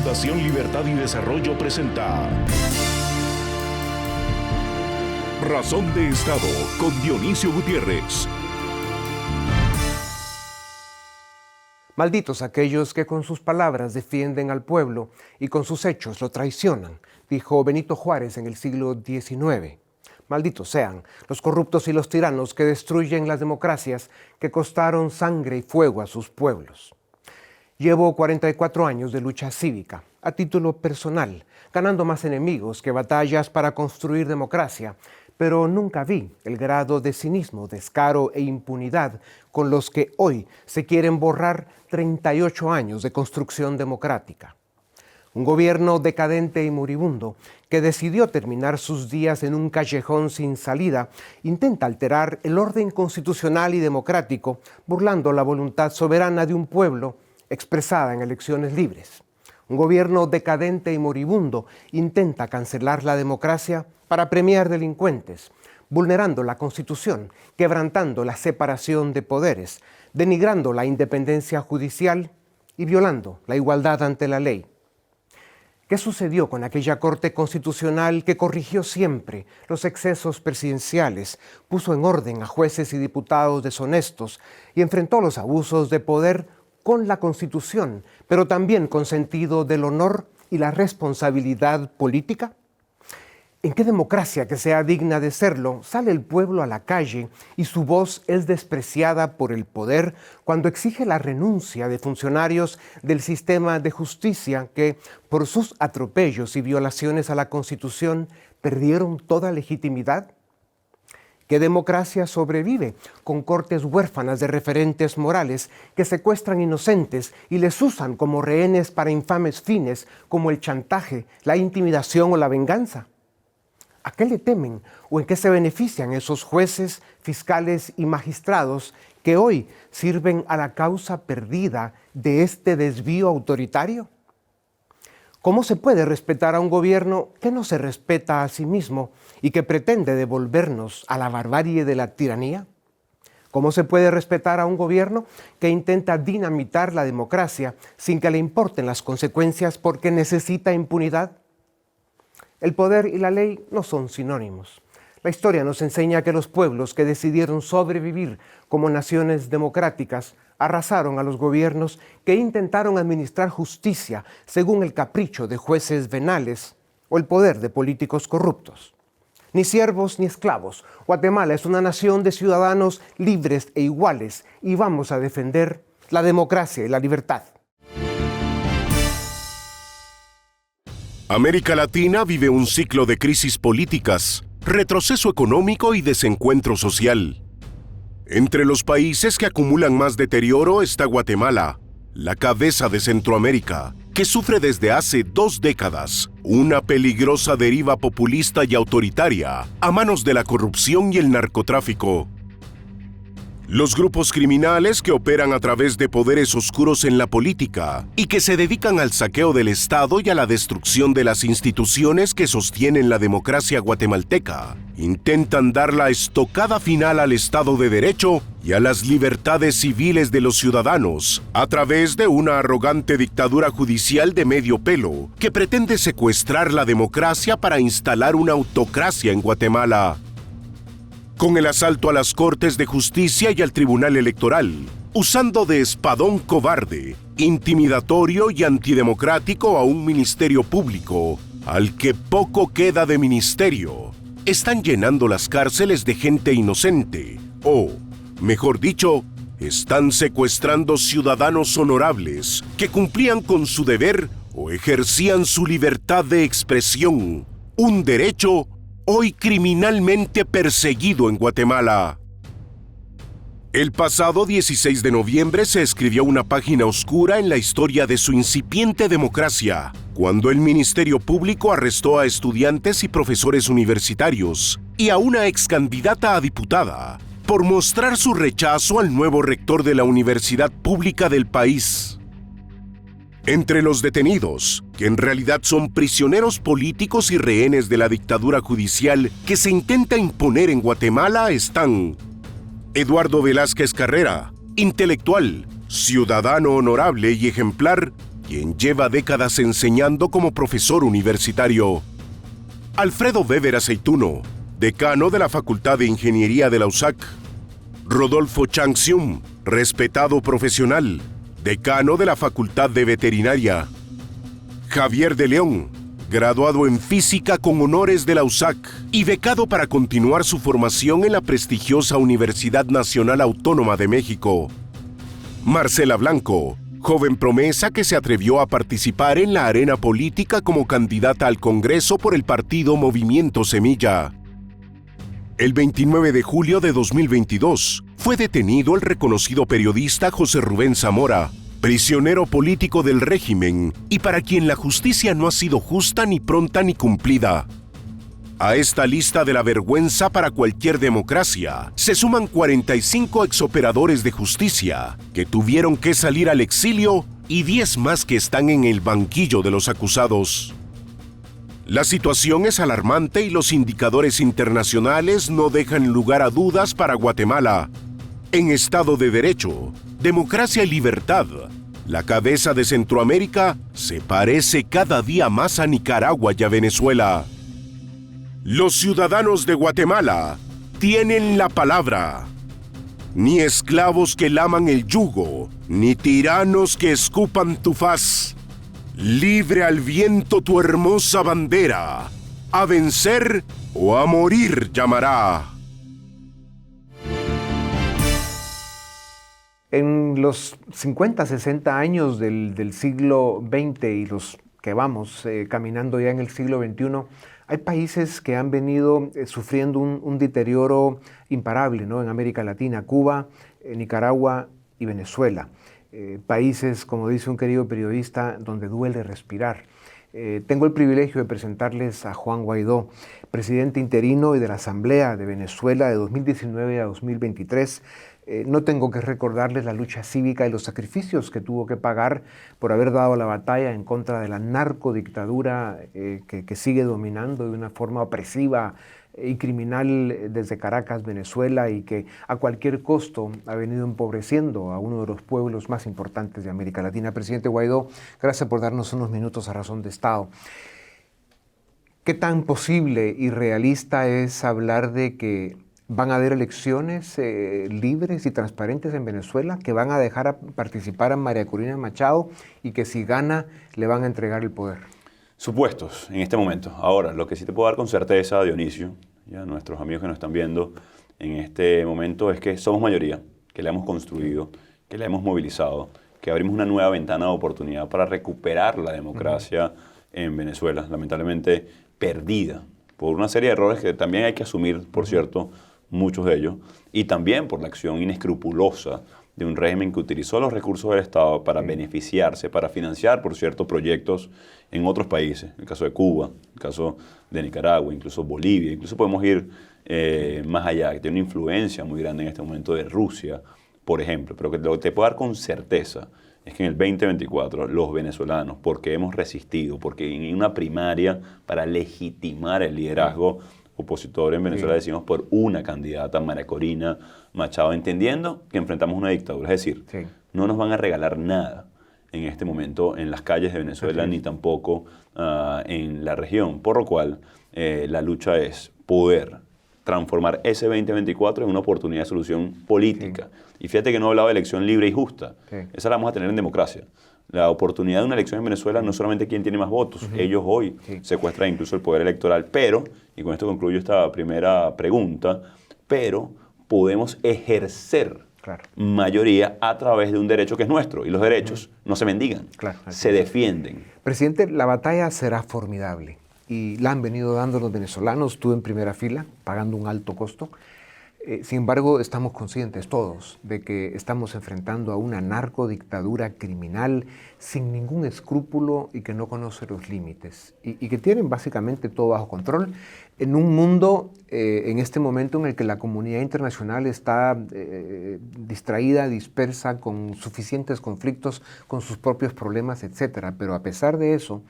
Fundación Libertad y Desarrollo presenta Razón de Estado con Dionisio Gutiérrez. Malditos aquellos que con sus palabras defienden al pueblo y con sus hechos lo traicionan, dijo Benito Juárez en el siglo XIX. Malditos sean los corruptos y los tiranos que destruyen las democracias que costaron sangre y fuego a sus pueblos. Llevo 44 años de lucha cívica, a título personal, ganando más enemigos que batallas para construir democracia, pero nunca vi el grado de cinismo, descaro e impunidad con los que hoy se quieren borrar 38 años de construcción democrática. Un gobierno decadente y moribundo que decidió terminar sus días en un callejón sin salida intenta alterar el orden constitucional y democrático, burlando la voluntad soberana de un pueblo expresada en elecciones libres. Un gobierno decadente y moribundo intenta cancelar la democracia para premiar delincuentes, vulnerando la Constitución, quebrantando la separación de poderes, denigrando la independencia judicial y violando la igualdad ante la ley. ¿Qué sucedió con aquella Corte Constitucional que corrigió siempre los excesos presidenciales, puso en orden a jueces y diputados deshonestos y enfrentó los abusos de poder con la Constitución, pero también con sentido del honor y la responsabilidad política? ¿En qué democracia que sea digna de serlo sale el pueblo a la calle y su voz es despreciada por el poder cuando exige la renuncia de funcionarios del sistema de justicia que, por sus atropellos y violaciones a la Constitución, perdieron toda legitimidad? ¿Qué democracia sobrevive con cortes huérfanas de referentes morales que secuestran inocentes y les usan como rehenes para infames fines como el chantaje, la intimidación o la venganza? ¿A qué le temen o en qué se benefician esos jueces, fiscales y magistrados que hoy sirven a la causa perdida de este desvío autoritario? ¿Cómo se puede respetar a un gobierno que no se respeta a sí mismo y que pretende devolvernos a la barbarie de la tiranía? ¿Cómo se puede respetar a un gobierno que intenta dinamitar la democracia sin que le importen las consecuencias porque necesita impunidad? El poder y la ley no son sinónimos. La historia nos enseña que los pueblos que decidieron sobrevivir como naciones democráticas arrasaron a los gobiernos que intentaron administrar justicia según el capricho de jueces venales o el poder de políticos corruptos. Ni siervos ni esclavos. Guatemala es una nación de ciudadanos libres e iguales y vamos a defender la democracia y la libertad. América Latina vive un ciclo de crisis políticas, retroceso económico y desencuentro social. Entre los países que acumulan más deterioro está Guatemala, la cabeza de Centroamérica, que sufre desde hace 2 décadas una peligrosa deriva populista y autoritaria a manos de la corrupción y el narcotráfico. Los grupos criminales que operan a través de poderes oscuros en la política y que se dedican al saqueo del Estado y a la destrucción de las instituciones que sostienen la democracia guatemalteca, intentan dar la estocada final al Estado de Derecho y a las libertades civiles de los ciudadanos a través de una arrogante dictadura judicial de medio pelo que pretende secuestrar la democracia para instalar una autocracia en Guatemala. Con el asalto a las Cortes de Justicia y al Tribunal Electoral, usando de espadón cobarde, intimidatorio y antidemocrático a un ministerio público, al que poco queda de ministerio, están llenando las cárceles de gente inocente, o, mejor dicho, están secuestrando ciudadanos honorables que cumplían con su deber o ejercían su libertad de expresión, un derecho hoy criminalmente perseguido en Guatemala. El pasado 16 de noviembre se escribió una página oscura en la historia de su incipiente democracia, cuando el Ministerio Público arrestó a estudiantes y profesores universitarios y a una excandidata a diputada por mostrar su rechazo al nuevo rector de la universidad pública del país. Entre los detenidos, que en realidad son prisioneros políticos y rehenes de la dictadura judicial que se intenta imponer en Guatemala, están Eduardo Velázquez Carrera, intelectual, ciudadano honorable y ejemplar, quien lleva décadas enseñando como profesor universitario. Alfredo Weber Aceituno, decano de la Facultad de Ingeniería de la USAC. Rodolfo Chang-Xium, respetado profesional, decano de la Facultad de Veterinaria. Javier de León, graduado en Física con honores de la USAC y becado para continuar su formación en la prestigiosa Universidad Nacional Autónoma de México. Marcela Blanco, joven promesa que se atrevió a participar en la arena política como candidata al Congreso por el partido Movimiento Semilla. El 29 de julio de 2022 fue detenido el reconocido periodista José Rubén Zamora, prisionero político del régimen y para quien la justicia no ha sido justa ni pronta ni cumplida. A esta lista de la vergüenza para cualquier democracia se suman 45 exoperadores de justicia que tuvieron que salir al exilio y 10 más que están en el banquillo de los acusados. La situación es alarmante y los indicadores internacionales no dejan lugar a dudas para Guatemala. En Estado de Derecho, democracia y libertad, la cabeza de Centroamérica se parece cada día más a Nicaragua y a Venezuela. Los ciudadanos de Guatemala tienen la palabra. Ni esclavos que laman el yugo, ni tiranos que escupan tu faz. Libre al viento tu hermosa bandera, a vencer o a morir llamará. En los 50, 60 años del siglo XX y los que vamos caminando ya en el siglo XXI, hay países que han venido sufriendo un deterioro imparable, ¿no? En América Latina, Cuba, Nicaragua y Venezuela. Países, como dice un querido periodista, donde duele respirar. Tengo el privilegio de presentarles a Juan Guaidó, presidente interino y de la Asamblea de Venezuela de 2019 a 2023. No tengo que recordarles la lucha cívica y los sacrificios que tuvo que pagar por haber dado la batalla en contra de la narcodictadura que sigue dominando de una forma opresiva y criminal desde Caracas, Venezuela, y que a cualquier costo ha venido empobreciendo a uno de los pueblos más importantes de América Latina. Presidente Guaidó, gracias por darnos unos minutos a razón de Estado. ¿Qué tan posible y realista es hablar de que van a haber elecciones libres y transparentes en Venezuela, que van a dejar a participar a María Corina Machado y que si gana le van a entregar el poder? Supuestos en este momento. Ahora, lo que sí te puedo dar con certeza, Dionisio, ya nuestros amigos que nos están viendo en este momento, es que somos mayoría, que la hemos construido, que la hemos movilizado, que abrimos una nueva ventana de oportunidad para recuperar la democracia en Venezuela, lamentablemente perdida por una serie de errores que también hay que asumir, por cierto, muchos de ellos, y también por la acción inescrupulosa de un régimen que utilizó los recursos del Estado para beneficiarse, para financiar, por cierto, proyectos en otros países, el caso de Cuba, el caso de Nicaragua, incluso Bolivia, incluso podemos ir más allá, que tiene una influencia muy grande en este momento de Rusia, por ejemplo, pero que lo que te puedo dar con certeza es que en el 2024 los venezolanos, porque hemos resistido, porque en una primaria para legitimar el liderazgo opositor en Venezuela decimos por una candidata, María Corina Machado, entendiendo que enfrentamos una dictadura. Es decir, no nos van a regalar nada en este momento en las calles de Venezuela, ni tampoco en la región. Por lo cual, la lucha es poder transformar ese 2024 en una oportunidad de solución política. Y fíjate que no he hablado de elección libre y justa. Esa la vamos a tener en democracia. La oportunidad de una elección en Venezuela no es solamente quién tiene más votos. Ellos hoy secuestran incluso el poder electoral. Pero, y con esto concluyo esta primera pregunta, pero podemos ejercer mayoría a través de un derecho que es nuestro. Y los derechos no se mendigan, se defienden. Presidente, la batalla será formidable. Y la han venido dando los venezolanos, tú en primera fila, pagando un alto costo. Sin embargo, estamos conscientes todos de que estamos enfrentando a una narcodictadura criminal sin ningún escrúpulo y que no conoce los límites y que tienen básicamente todo bajo control en un mundo en este momento en el que la comunidad internacional está distraída, dispersa, con suficientes conflictos, con sus propios problemas, etc. Pero a pesar de eso,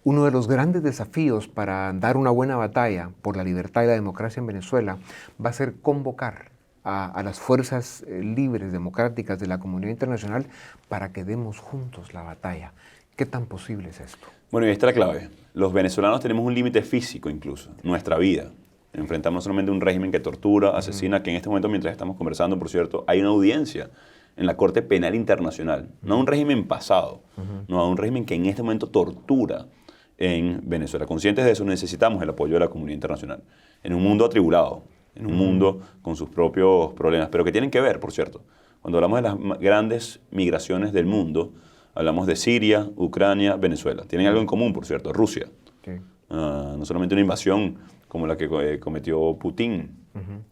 uno de los grandes desafíos para dar una buena batalla por la libertad y la democracia en Venezuela va a ser convocar a las fuerzas libres, democráticas de la comunidad internacional para que demos juntos la batalla. ¿Qué tan posible es esto? Bueno, y esta es la clave. Los venezolanos tenemos un límite físico incluso, nuestra vida. Enfrentamos no solamente a un régimen que tortura, asesina, que en este momento, mientras estamos conversando, por cierto, hay una audiencia en la Corte Penal Internacional. No a un régimen pasado, no a un régimen que en este momento tortura en Venezuela. Conscientes de eso, necesitamos el apoyo de la comunidad internacional. En un mundo atribulado, en un mundo con sus propios problemas, pero que tienen que ver, por cierto. Cuando hablamos de las grandes migraciones del mundo, hablamos de Siria, Ucrania, Venezuela. Tienen algo en común, por cierto, Rusia. Okay. No solamente una invasión como la que cometió Putin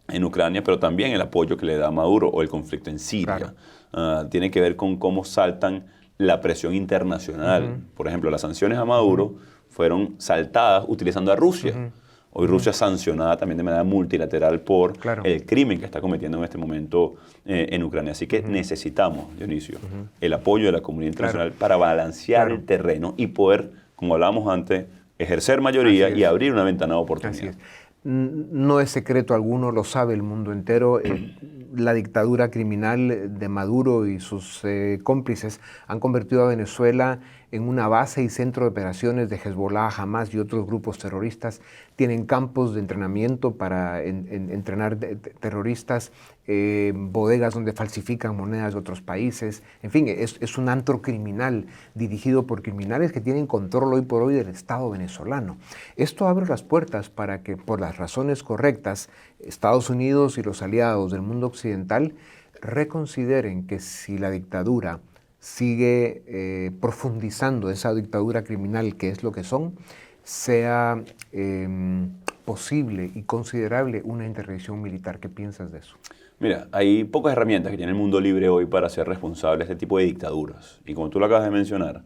en Ucrania, pero también el apoyo que le da a Maduro o el conflicto en Siria. Claro. Tiene que ver con cómo saltan la presión internacional. Por ejemplo, las sanciones a Maduro fueron saltadas utilizando a Rusia. Hoy Rusia es sancionada también de manera multilateral por el crimen que está cometiendo en este momento en Ucrania. Así que necesitamos, Dionisio, el apoyo de la comunidad internacional para balancear el terreno y poder, como hablábamos antes, ejercer mayoría y abrir una ventana de oportunidad. Así es. No es secreto alguno, lo sabe el mundo entero. La dictadura criminal de Maduro y sus cómplices han convertido a Venezuela en una base y centro de operaciones de Hezbollah, Hamas y otros grupos terroristas. Tienen campos de entrenamiento para entrenar terroristas, bodegas donde falsifican monedas de otros países. En fin, es un antro criminal dirigido por criminales que tienen control hoy por hoy del Estado venezolano. Esto abre las puertas para que, por las razones correctas, Estados Unidos y los aliados del mundo occidental reconsideren que si la dictadura sigue profundizando esa dictadura criminal, que es lo que son, sea posible y considerable una intervención militar. ¿Qué piensas de eso? Mira, hay pocas herramientas que tiene el mundo libre hoy para ser responsable de este tipo de dictaduras. Y como tú lo acabas de mencionar,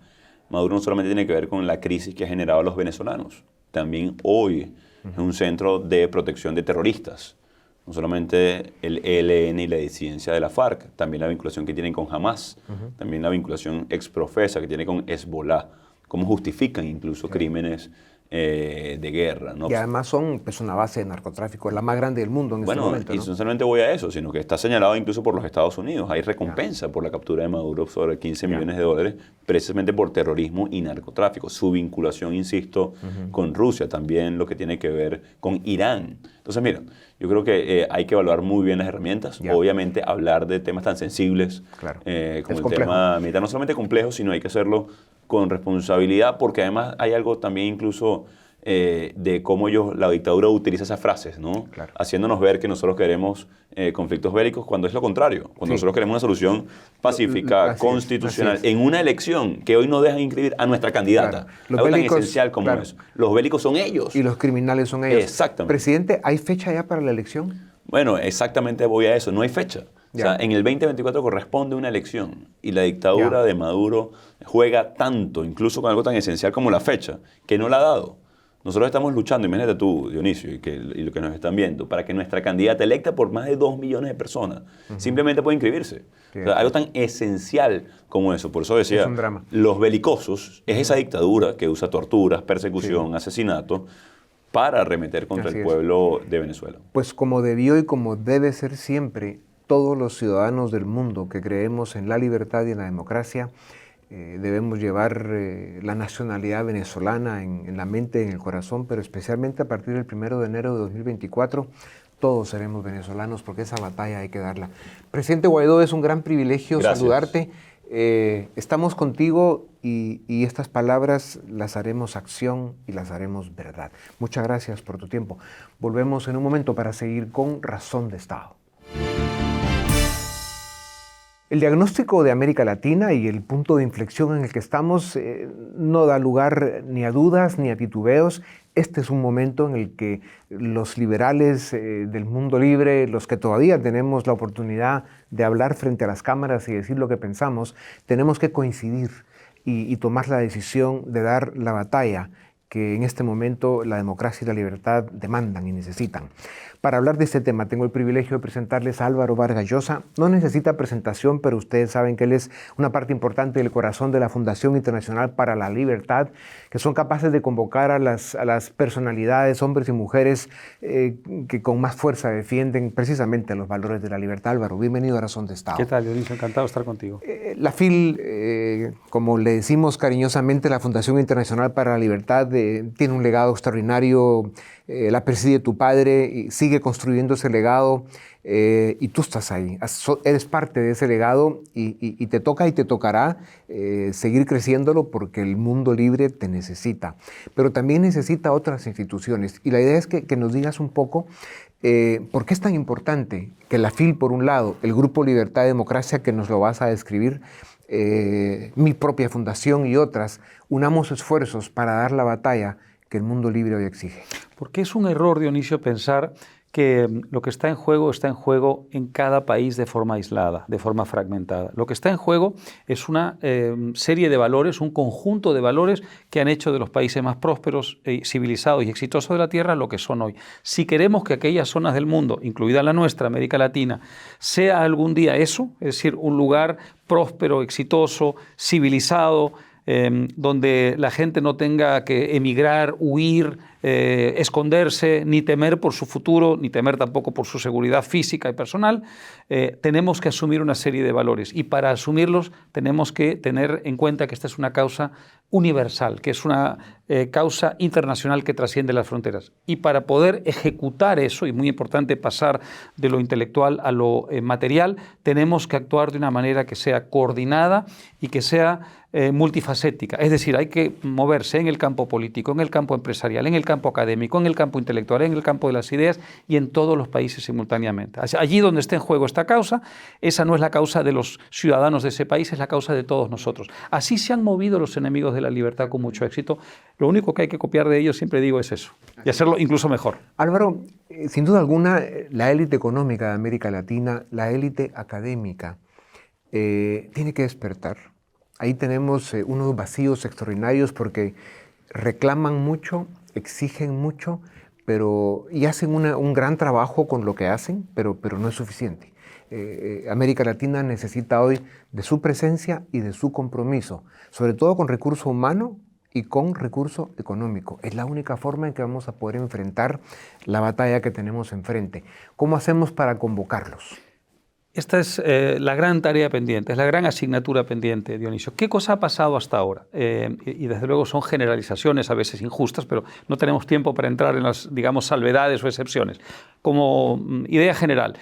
Maduro no solamente tiene que ver con la crisis que ha generado a los venezolanos, también hoy es un centro de protección de terroristas. No solamente el ELN y la disidencia de la FARC, también la vinculación que tienen con Hamas, también la vinculación exprofesa que tiene con Hezbollah, cómo justifican incluso crímenes de guerra, ¿no? Y además son una base de narcotráfico, la más grande del mundo en este momento, y no solamente voy a eso, sino que está señalado incluso por los Estados Unidos. Hay recompensa por la captura de Maduro sobre 15 millones de dólares, precisamente por terrorismo y narcotráfico. Su vinculación, insisto, con Rusia, también lo que tiene que ver con Irán. Entonces, mira, yo creo que hay que evaluar muy bien las herramientas. Obviamente, hablar de temas tan sensibles como el tema militar, no solamente complejo, sino hay que hacerlo con responsabilidad, porque además hay algo también incluso de cómo la dictadura utiliza esas frases, ¿no? Haciéndonos ver que nosotros queremos conflictos bélicos, cuando es lo contrario, cuando nosotros queremos una solución pacífica, constitucional, en una elección que hoy no dejan inscribir a nuestra candidata. Algo tan esencial como eso. Los bélicos son ellos. Y los criminales son ellos. Exactamente. Presidente, ¿hay fecha ya para la elección? Bueno, exactamente voy a eso, no hay fecha. O sea, en el 2024 corresponde una elección y la dictadura de Maduro juega tanto, incluso con algo tan esencial como la fecha, que no la ha dado. Nosotros estamos luchando, imagínate tú, Dionisio, y lo que nos están viendo, para que nuestra candidata electa por más de 2 millones de personas simplemente pueda inscribirse. O sea, algo tan esencial como eso. Por eso decía, es un drama. Los belicosos es esa dictadura que usa torturas, persecución, asesinato, para arremeter contra el pueblo de Venezuela. Pues como debió y como debe ser siempre, todos los ciudadanos del mundo que creemos en la libertad y en la democracia, debemos llevar la nacionalidad venezolana en la mente, en el corazón, pero especialmente a partir del 1 de enero de 2024, todos seremos venezolanos porque esa batalla hay que darla. Presidente Guaidó, es un gran privilegio saludarte. Estamos contigo y estas palabras las haremos acción y las haremos verdad. Muchas gracias por tu tiempo. Volvemos en un momento para seguir con Razón de Estado. El diagnóstico de América Latina y el punto de inflexión en el que estamos no da lugar ni a dudas ni a titubeos. Este es un momento en el que los liberales del mundo libre, los que todavía tenemos la oportunidad de hablar frente a las cámaras y decir lo que pensamos, tenemos que coincidir y tomar la decisión de dar la batalla que en este momento la democracia y la libertad demandan y necesitan. Para hablar de este tema tengo el privilegio de presentarles a Álvaro Vargas Llosa. No necesita presentación, pero ustedes saben que él es una parte importante del corazón de la Fundación Internacional para la Libertad, que son capaces de convocar a las personalidades, hombres y mujeres que con más fuerza defienden precisamente los valores de la libertad. Álvaro, bienvenido a Razón de Estado. ¿Qué tal, Dionisio? Encantado de estar contigo. La FIL, como le decimos cariñosamente, la Fundación Internacional para la Libertad, tiene un legado extraordinario. La preside tu padre y sigue construyendo ese legado, y tú estás ahí, eres parte de ese legado y te toca y te tocará seguir creciéndolo porque el mundo libre te necesita, pero también necesita otras instituciones. Y la idea es que nos digas un poco por qué es tan importante que la FIL, por un lado, el Grupo Libertad y Democracia, que nos lo vas a describir, mi propia fundación y otras, unamos esfuerzos para dar la batalla que el mundo libre hoy exige. Porque es un error, Dionisio, pensar que lo que está en juego en cada país de forma aislada, de forma fragmentada. Lo que está en juego es una serie de valores, un conjunto de valores que han hecho de los países más prósperos, civilizados y exitosos de la Tierra lo que son hoy. Si queremos que aquellas zonas del mundo, incluida la nuestra, América Latina, sea algún día eso, es decir, un lugar próspero, exitoso, civilizado, donde la gente no tenga que emigrar, huir, esconderse, ni temer por su futuro, ni temer tampoco por su seguridad física y personal, tenemos que asumir una serie de valores. Y para asumirlos tenemos que tener en cuenta que esta es una causa universal, que es una causa internacional que trasciende las fronteras. Y para poder ejecutar eso, y muy importante pasar de lo intelectual a lo material, tenemos que actuar de una manera que sea coordinada y que sea multifacética. Es decir, hay que moverse en el campo político, en el campo empresarial, en el campo académico, en el campo intelectual, en el campo de las ideas y en todos los países simultáneamente. Allí donde esté en juego esta causa, esa no es la causa de los ciudadanos de ese país, es la causa de todos nosotros. Así se han movido los enemigos de la libertad con mucho éxito. Lo único que hay que copiar de ellos, siempre digo, es eso, y hacerlo incluso mejor. Álvaro, sin duda alguna, la élite económica de América Latina, la élite académica, tiene que despertar. Ahí tenemos unos vacíos extraordinarios porque reclaman mucho, exigen mucho, y hacen un gran trabajo con lo que hacen, pero no es suficiente. América Latina necesita hoy de su presencia y de su compromiso, sobre todo con recurso humano y con recurso económico. Es la única forma en que vamos a poder enfrentar la batalla que tenemos enfrente. ¿Cómo hacemos para convocarlos? Esta es la gran tarea pendiente, es la gran asignatura pendiente, Dionisio. ¿Qué cosa ha pasado hasta ahora? Y desde luego son generalizaciones, a veces injustas, pero no tenemos tiempo para entrar en las, digamos, salvedades o excepciones. Como idea general,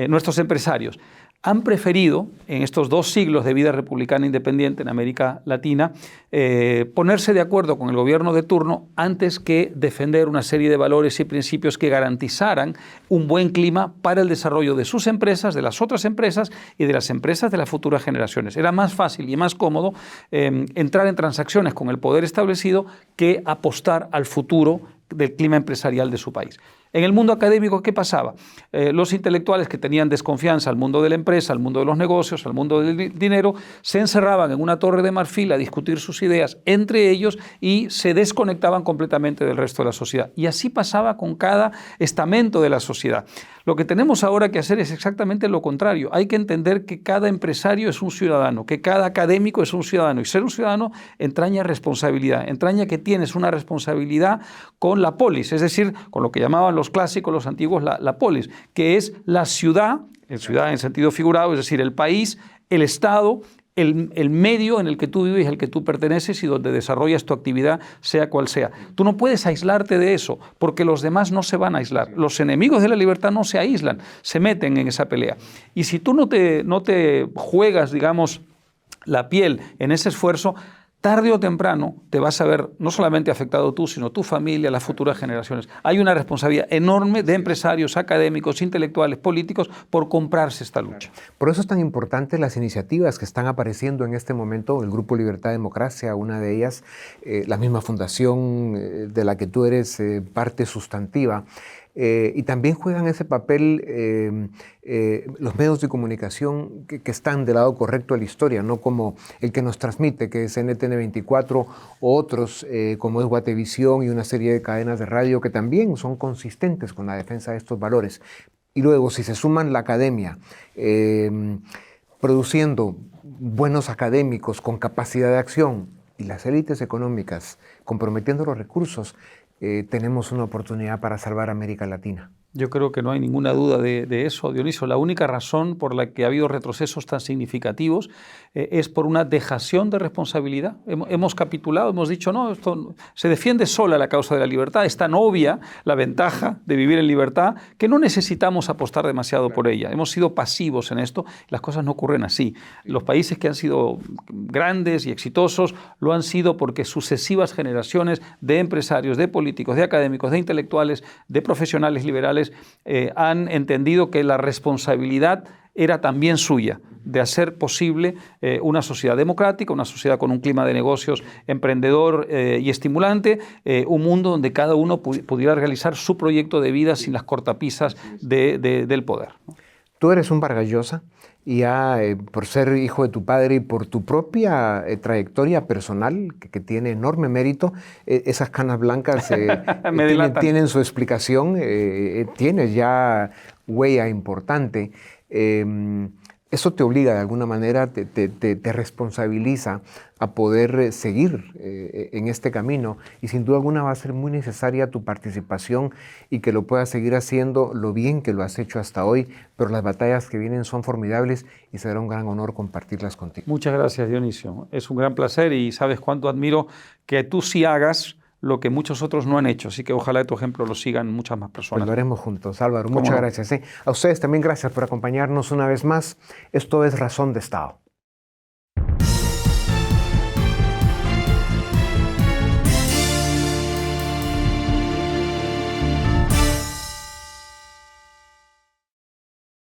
nuestros empresarios han preferido, en estos 2 siglos de vida republicana independiente en América Latina, ponerse de acuerdo con el gobierno de turno antes que defender una serie de valores y principios que garantizaran un buen clima para el desarrollo de sus empresas, de las otras empresas y de las empresas de las futuras generaciones. Era más fácil y más cómodo entrar en transacciones con el poder establecido que apostar al futuro del clima empresarial de su país. En el mundo académico, ¿qué pasaba? Los intelectuales que tenían desconfianza al mundo de la empresa, al mundo de los negocios, al mundo del dinero, se encerraban en una torre de marfil a discutir sus ideas entre ellos y se desconectaban completamente del resto de la sociedad. Y así pasaba con cada estamento de la sociedad. Lo que tenemos ahora que hacer es exactamente lo contrario. Hay que entender que cada empresario es un ciudadano, que cada académico es un ciudadano. Y ser un ciudadano entraña responsabilidad, entraña que tienes una responsabilidad con la polis, es decir, con lo que llamaban los clásicos, los antiguos, la polis, que es la ciudad en sentido figurado, es decir, el país, el Estado, el medio en el que tú vives, al que tú perteneces y donde desarrollas tu actividad, sea cual sea. Tú no puedes aislarte de eso, porque los demás no se van a aislar. Los enemigos de la libertad no se aíslan, se meten en esa pelea. Y si tú no te juegas, digamos, la piel en ese esfuerzo, tarde o temprano te vas a ver no solamente afectado tú, sino tu familia, las futuras generaciones. Hay una responsabilidad enorme de empresarios, académicos, intelectuales, políticos, por comprarse esta lucha. Por eso es tan importante las iniciativas que están apareciendo en este momento, el Grupo Libertad y Democracia, una de ellas, la misma fundación de la que tú eres parte sustantiva. Y también juegan ese papel los medios de comunicación que están del lado correcto de la historia, no como el que nos transmite, que es NTN24 o otros, como es Guatevisión y una serie de cadenas de radio que también son consistentes con la defensa de estos valores. Y luego, si se suman la academia, produciendo buenos académicos con capacidad de acción y las élites económicas comprometiendo los recursos, tenemos una oportunidad para salvar América Latina. Yo creo que no hay ninguna duda de eso, Dionisio. La única razón por la que ha habido retrocesos tan significativos es por una dejación de responsabilidad. Hemos capitulado, hemos dicho, no, esto se defiende sola la causa de la libertad. Es tan obvia la ventaja de vivir en libertad que no necesitamos apostar demasiado por ella. Hemos sido pasivos en esto. Las cosas no ocurren así. Los países que han sido grandes y exitosos lo han sido porque sucesivas generaciones de empresarios, de políticos, de académicos, de intelectuales, de profesionales liberales han entendido que la responsabilidad era también suya, de hacer posible una sociedad democrática, una sociedad con un clima de negocios emprendedor y estimulante, un mundo donde cada uno pudiera realizar su proyecto de vida sin las cortapisas del poder. Tú eres un Vargas Llosa y ya por ser hijo de tu padre y por tu propia trayectoria personal, que tiene enorme mérito, esas canas blancas tienen su explicación, tienes ya huella importante. Eso te obliga de alguna manera, te responsabiliza a poder seguir en este camino y sin duda alguna va a ser muy necesaria tu participación y que lo puedas seguir haciendo lo bien que lo has hecho hasta hoy, pero las batallas que vienen son formidables y será un gran honor compartirlas contigo. Muchas gracias, Dionisio. Es un gran placer y sabes cuánto admiro que tú sí hagas lo que muchos otros no han hecho, así que ojalá tu ejemplo lo sigan muchas más personas. Pues lo haremos juntos, Álvaro. Muchas gracias. A ustedes también gracias por acompañarnos una vez más. Esto es Razón de Estado.